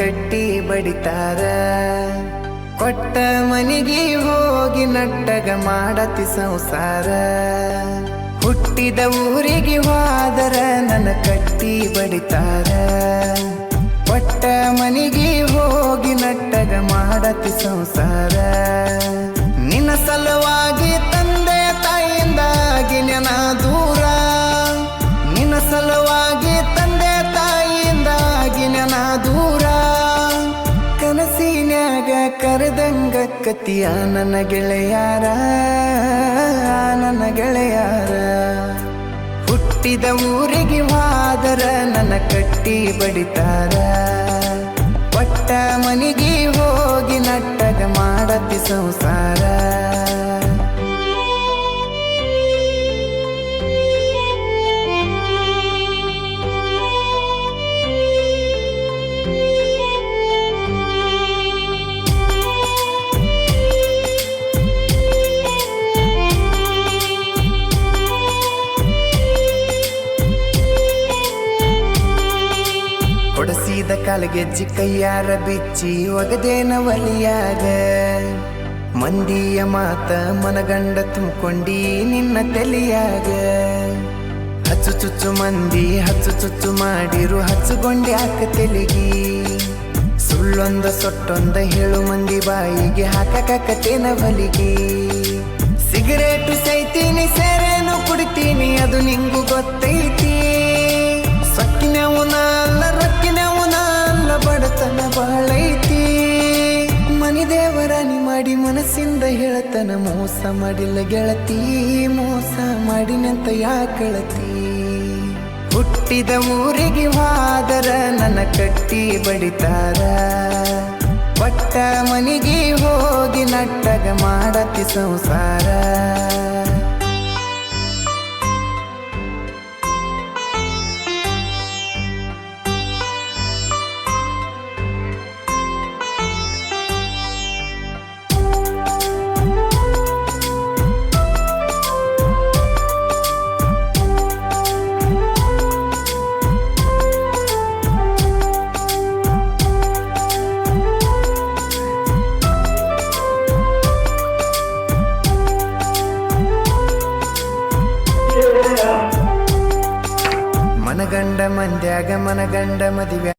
ಕಟ್ಟಿ ಬಡಿತಾರ. ಕೊಟ್ಟ ಮನಿಗೆ ಹೋಗಿ ನಟ್ಟಗ ಮಾಡತಿ ಸಂಸಾರ. ಹುಟ್ಟಿದ ಊರಿಗೆ ಹೋದರ ನನ್ನ ಕಟ್ಟಿ ಬಡಿತಾರ. ಕೊಟ್ಟ ಮನಿಗೆ ಹೋಗಿ ನಟ್ಟಗ ಮಾಡತಿ ಸಂಸಾರ. ನಿನ್ನ ಸಲುವಾಗಿ ತಂದೆ ತಾಯಿಯಿಂದಾಗಿ ನೆನ ದೂರ. ನಿನ್ನ ಸಲುವಾಗಿ ತಂದೆ ತಾಯಿಯಿಂದಾಗಿ ನೆನ ದೂರ. ಕನಸಿನ್ಯಾಗ ಕರೆದಂಗ ಕತಿಯ ನನ್ನ ಗೆಳೆಯಾರ, ನನ್ನ ಗೆಳೆಯಾರ. ಹುಟ್ಟಿದ ಊರಿಗೆ ಹೋದರ ನನ್ನ ಕಟ್ಟಿ ಬಡಿತಾರ. ಕೊಟ್ಟ ಮನಿಗೆ ಹೋಗಿ ನಟ್ಟಗ ಮಾಡತಿ ಸಂಸಾರ. ಕೊಡಸಿದ ಕಾಲಗೆಜ್ಜಿ ಕೈಯಾರ ಬಿಚ್ಚಿ ಒಗದೇನ ಒಲಿಯಾಗ. ಮಂದಿಯ ಮಾತ ಮನಗಂಡ ತುಂಬಿಕೊಂಡಿ ನಿನ್ನ ತಲೆಯಾಗ. ಹಚ್ಚು ಚುಚ್ಚು ಮಂದಿ ಹಚ್ಚು ಚುಚ್ಚು ಮಾಡಿರು ಹಚ್ಚುಕೊಂಡೆ ಹಾಕ ತೆಲಿಗಿ. ಸುಳ್ಳೊಂದ ಸೊಟ್ಟೊಂದ ಹೇಳು ಮಂದಿ ಬಾಯಿಗೆ ಹಾಕಕತ್ತೇನ ಬಲಿಗಿ. ಸಿಗರೇಟು ಸೈತೀನಿ ಸೇರೇನು ಕುಡಿತೀನಿ ಅದು ನಿಂಗು ಗೊತ್ತೈತಿ. ಸೊಕ್ಕಿನವನ ಅಲ್ಲ ರೊಕ್ಕಿನವನ ಅಲ್ಲ ಬಡತನ ಬಾಳೈತಿ. ಮನಿ ದೇವರಾಣಿ ಮಾಡಿ ಮನಸ್ಸಿಂದ ಹೇಳತನ ಮೋಸ ಮಾಡಿಲ್ಲ ಗೆಳತಿ. ಮೋಸ ಮಾಡಿನಂತ ಯಾಕಳತಿ. ಹುಟ್ಟಿದ ಊರಿಗೆ ಹೋದರ ನನ್ನ ಕಟ್ಟಿ ಬಡಿತಾರ. ಕೊಟ್ಟ ಮನಿಗೆ ಹೋಗಿ ನಟ್ಟಗ ಮಾಡತಿ ಸಂಸಾರ. ಮನಗಂಡ ಮಂದ್ಯಾಗ ಮನಗಂಡ ಮದುವೆ